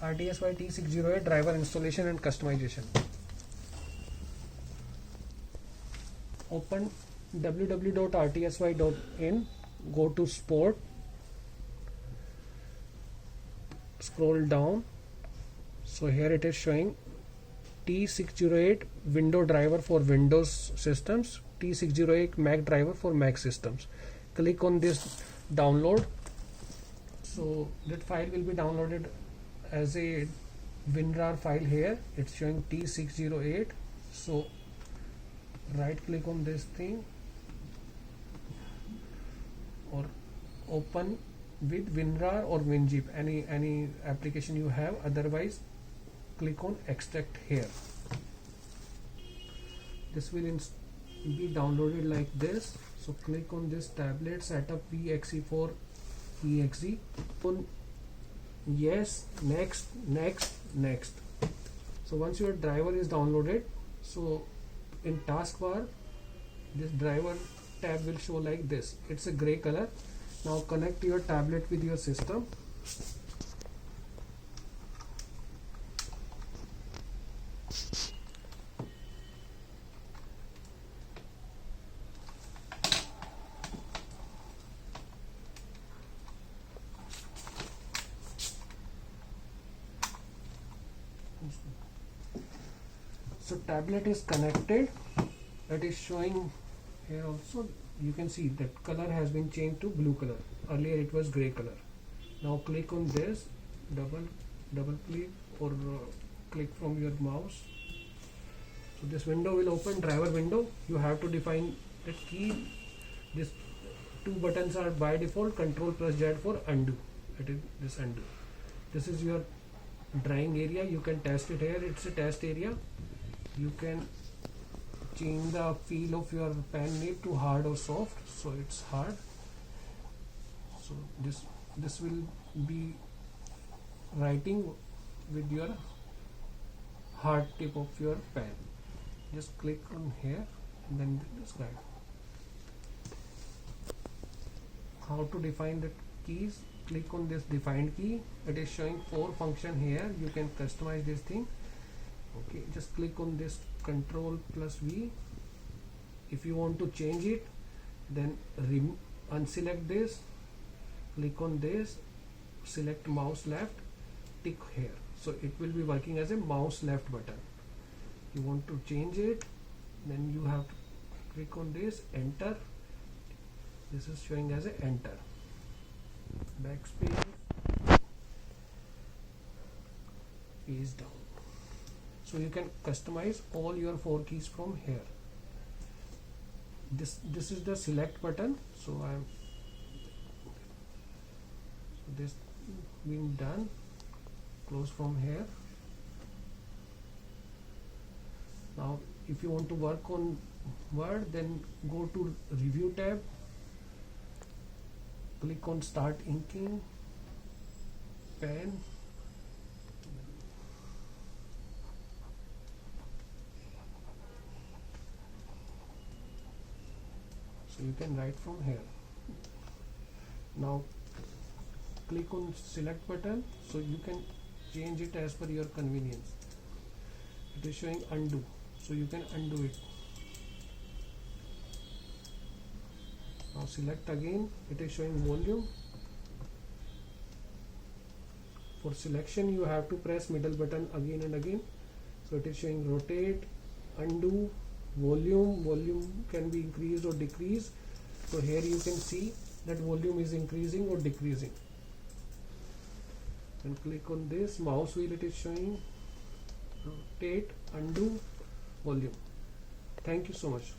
Rtsy T608 driver installation and customization. Open www.rtsy.in, go to Sport, scroll down. So here it is showing T608 window driver for Windows systems, T608 Mac driver for Mac systems. Click on this download. So that file will be downloaded as a WinRAR file. Here it's showing T608. So right click on this thing or open with WinRAR or WinZip, any application you have. Otherwise click on extract here. This will be downloaded like this. So click on this tablet, setup VXE4 exe. On yes, next. So once your driver is downloaded, so in taskbar this driver tab will show like this. It's a gray color. Now connect your tablet with your system. So tablet is connected. It is showing here also. You can see that color has been changed to blue color. Earlier it was gray color. Now click on this, double click or click from your mouse. So this window will open, driver window. You have to define the key. These two buttons are by default. Control plus Z for undo. It is this undo. This is your drying area. You can test it here. It's a test area. You can change the feel of your pen nib to hard or soft. So it's hard. So this will be writing with your hard tip of your pen. Just click on here and then this guide. How to define the keys? Click on this defined key. It is showing 4 function here. You can customize this thing. Okay, just click on this Control plus V. If you want to change it, then unselect this, click on this, select mouse left, tick here. So it will be working as a mouse left button. You want to change it, then you have to click on this, enter. This is showing as a enter. Backspace, page down. So you can customize all your 4 keys from here. This is the select button. So this being done. Close from here. Now if you want to work on Word, then go to Review tab. Click on Start Inking, Pen. So you can write from here. Now click on select button, so you can change it as per your convenience. It is showing undo, so you can undo it. Now select again. It is showing volume. For selection you have to press middle button again and again. So it is showing rotate, undo, volume can be increased or decreased. So here you can see that volume is increasing or decreasing. And click on this mouse wheel. It is showing rotate, undo, volume. Thank you so much.